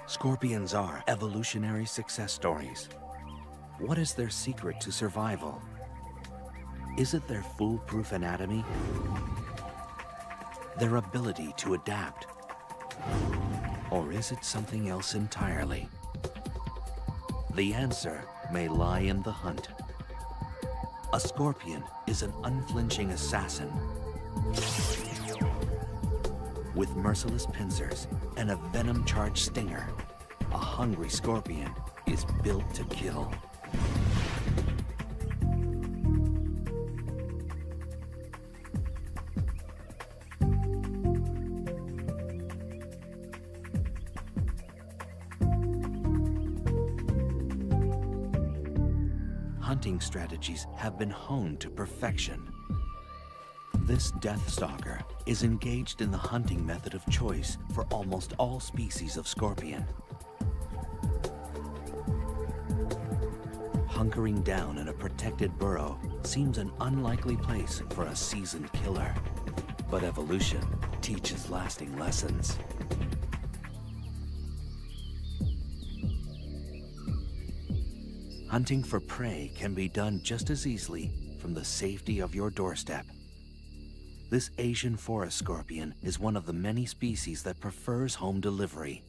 Scorpions are evolutionary success stories. What is their secret to survival? Is it their foolproof anatomy? Their ability to adapt? Or is it something else entirely? The answer may lie in the hunt. A scorpion is an unflinching assassin with merciless pincers and a venom-charged stinger. A hungry scorpion is built to kill. Hunting strategies have been honed to perfection. This death stalker is engaged in the hunting method of choice for almost all species of scorpion. Hunkering down in a protected burrow seems an unlikely place for a seasoned killer, but evolution teaches lasting lessons. Hunting for prey can be done just as easily from the safety of your doorstep. This Asian forest scorpion is one of the many species that prefers home delivery.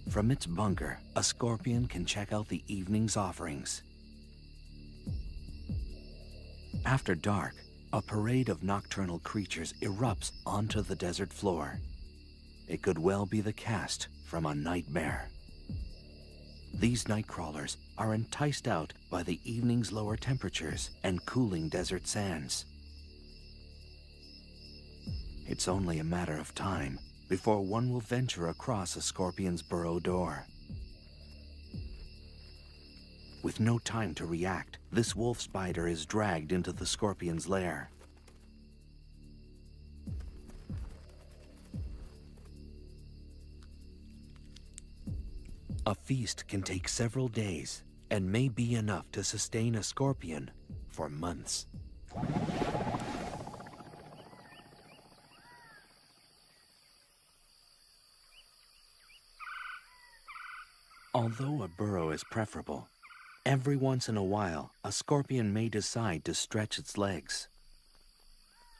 From its bunker, a scorpion can check out the evening's offerings. After dark, a parade of nocturnal creatures erupts onto the desert floor. It could well be the cast from a nightmare. These night crawlers are enticed out by the evening's lower temperatures and cooling desert sands. It's only a matter of time before one will venture across a scorpion's burrow door. With no time to react, this wolf spider is dragged into the scorpion's lair. A feast can take several days and may be enough to sustain a scorpion for months. Although a burrow is preferable, every once in a while a scorpion may decide to stretch its legs.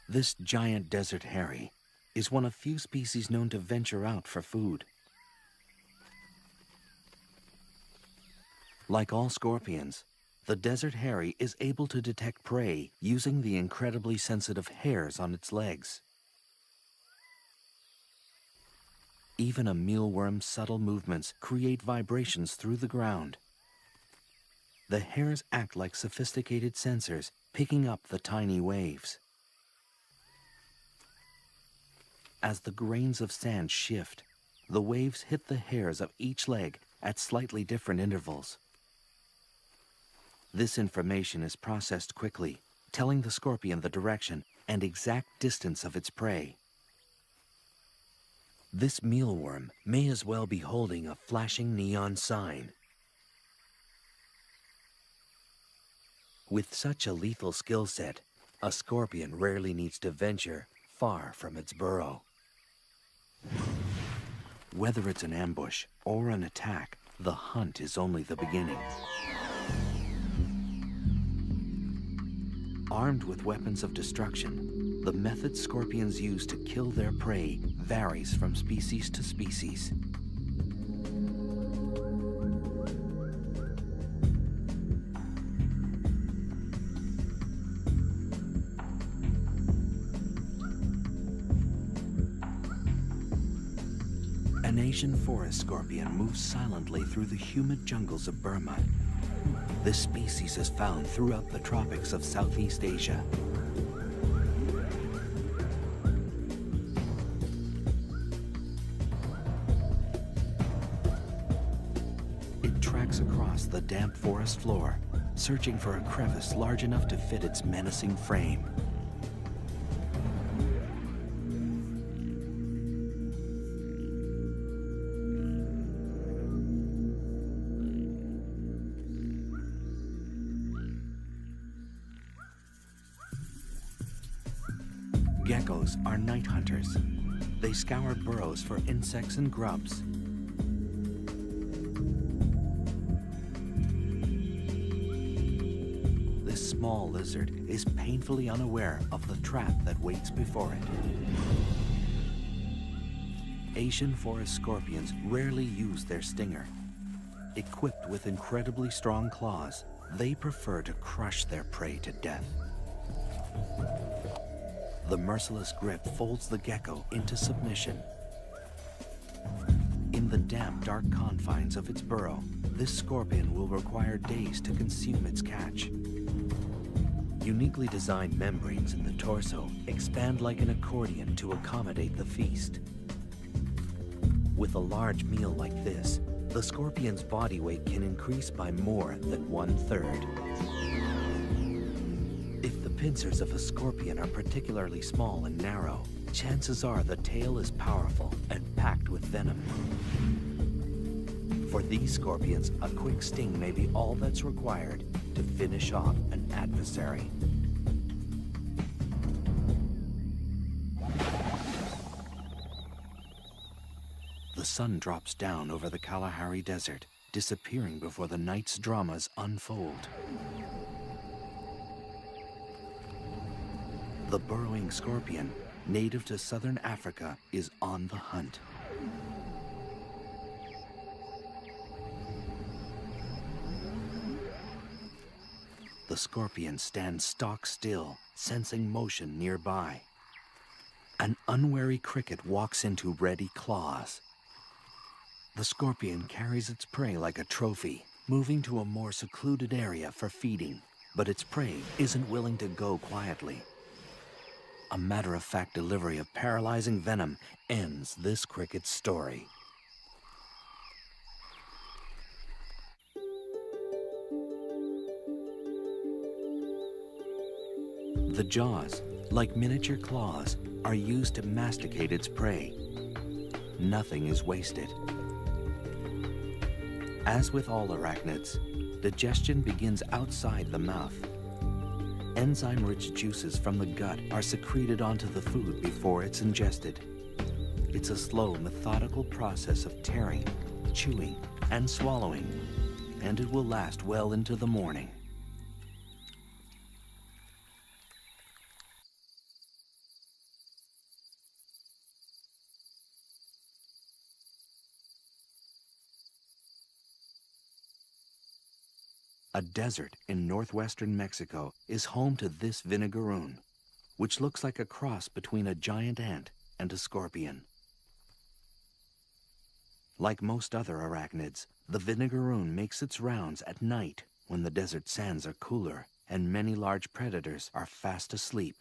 This giant desert hairy is one of few species known to venture out for food. Like all scorpions, the desert hairy is able to detect prey using the incredibly sensitive hairs on its legs. Even a mealworm's subtle movements create vibrations through the ground. The hairs act like sophisticated sensors, picking up the tiny waves. As the grains of sand shift, the waves hit the hairs of each leg at slightly different intervals. This information is processed quickly, telling the scorpion the direction and exact distance of its prey. This mealworm may as well be holding a flashing neon sign. With such a lethal skill set, a scorpion rarely needs to venture far from its burrow. Whether it's an ambush or an attack, the hunt is only the beginning. Armed with weapons of destruction, the method scorpions use to kill their prey varies from species to species. An Asian forest scorpion moves silently through the humid jungles of Burma. This species is found throughout the tropics of Southeast Asia. It tracks across the damp forest floor, searching for a crevice large enough to fit its menacing frame. Geckos are night hunters. They scour burrows for insects and grubs. small lizard is painfully unaware of the trap that waits before it. Asian forest scorpions rarely use their stinger. Equipped with incredibly strong claws, they prefer to crush their prey to death. The merciless grip folds the gecko into submission. In the damp, dark confines of its burrow, this scorpion will require days to consume its catch. Uniquely designed membranes in the torso expand like an accordion to accommodate the feast. With a large meal like this, the scorpion's body weight can increase by more than 1/3. If the pincers of a scorpion are particularly small and narrow, chances are the tail is powerful and packed with venom. For these scorpions, a quick sting may be all that's required to finish off an adversary. The sun drops down over the Kalahari Desert, disappearing before the night's dramas unfold. The burrowing scorpion, native to southern Africa, is on the hunt. The scorpion stands stock still, sensing motion nearby. An unwary cricket walks into ready claws. The scorpion carries its prey like a trophy, moving to a more secluded area for feeding, but its prey isn't willing to go quietly. A matter-of-fact delivery of paralyzing venom ends this cricket's story. The jaws, like miniature claws, are used to masticate its prey. Nothing is wasted. As with all arachnids, digestion begins outside the mouth. Enzyme-rich juices from the gut are secreted onto the food before it's ingested. It's a slow, methodical process of tearing, chewing, and swallowing, and it will last well into the morning. A desert in northwestern Mexico is home to this vinegaroon, which looks like a cross between a giant ant and a scorpion. Like most other arachnids, the vinegaroon makes its rounds at night when the desert sands are cooler and many large predators are fast asleep.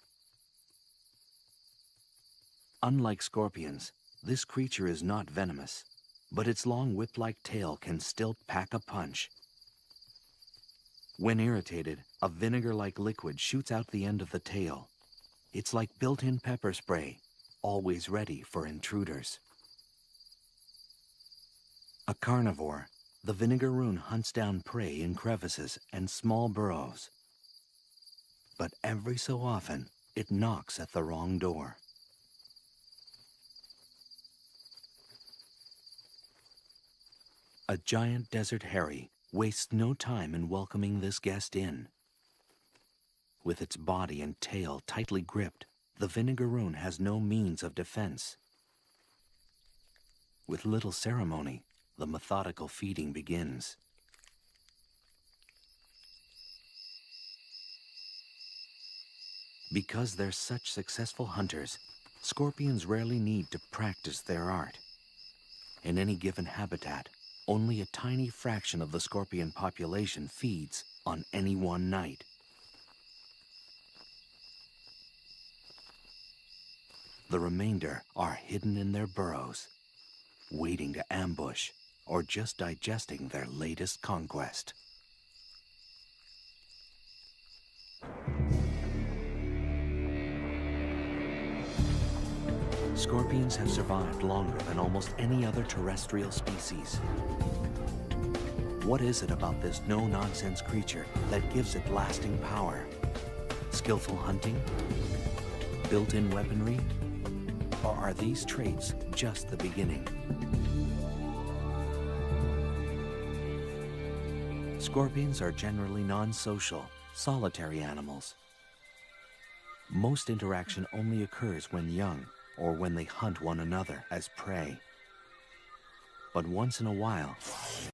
Unlike scorpions, this creature is not venomous, but its long whip-like tail can still pack a punch. When irritated, a vinegar-like liquid shoots out the end of the tail. It's like built-in pepper spray, always ready for intruders. A carnivore, the vinegaroon hunts down prey in crevices and small burrows. But every so often, it knocks at the wrong door. A giant desert hairy wastes no time in welcoming this guest in. With its body and tail tightly gripped, the vinegaroon has no means of defense. With little ceremony, the methodical feeding begins. Because they're such successful hunters, scorpions rarely need to practice their art. In any given habitat, only a tiny fraction of the scorpion population feeds on any one night. The remainder are hidden in their burrows, waiting to ambush or just digesting their latest conquest. Scorpions have survived longer than almost any other terrestrial species. What is it about this no-nonsense creature that gives it lasting power? Skillful hunting? Built-in weaponry? Or are these traits just the beginning? Scorpions are generally non-social, solitary animals. Most interaction only occurs when young or when they hunt one another as prey. But once in a while,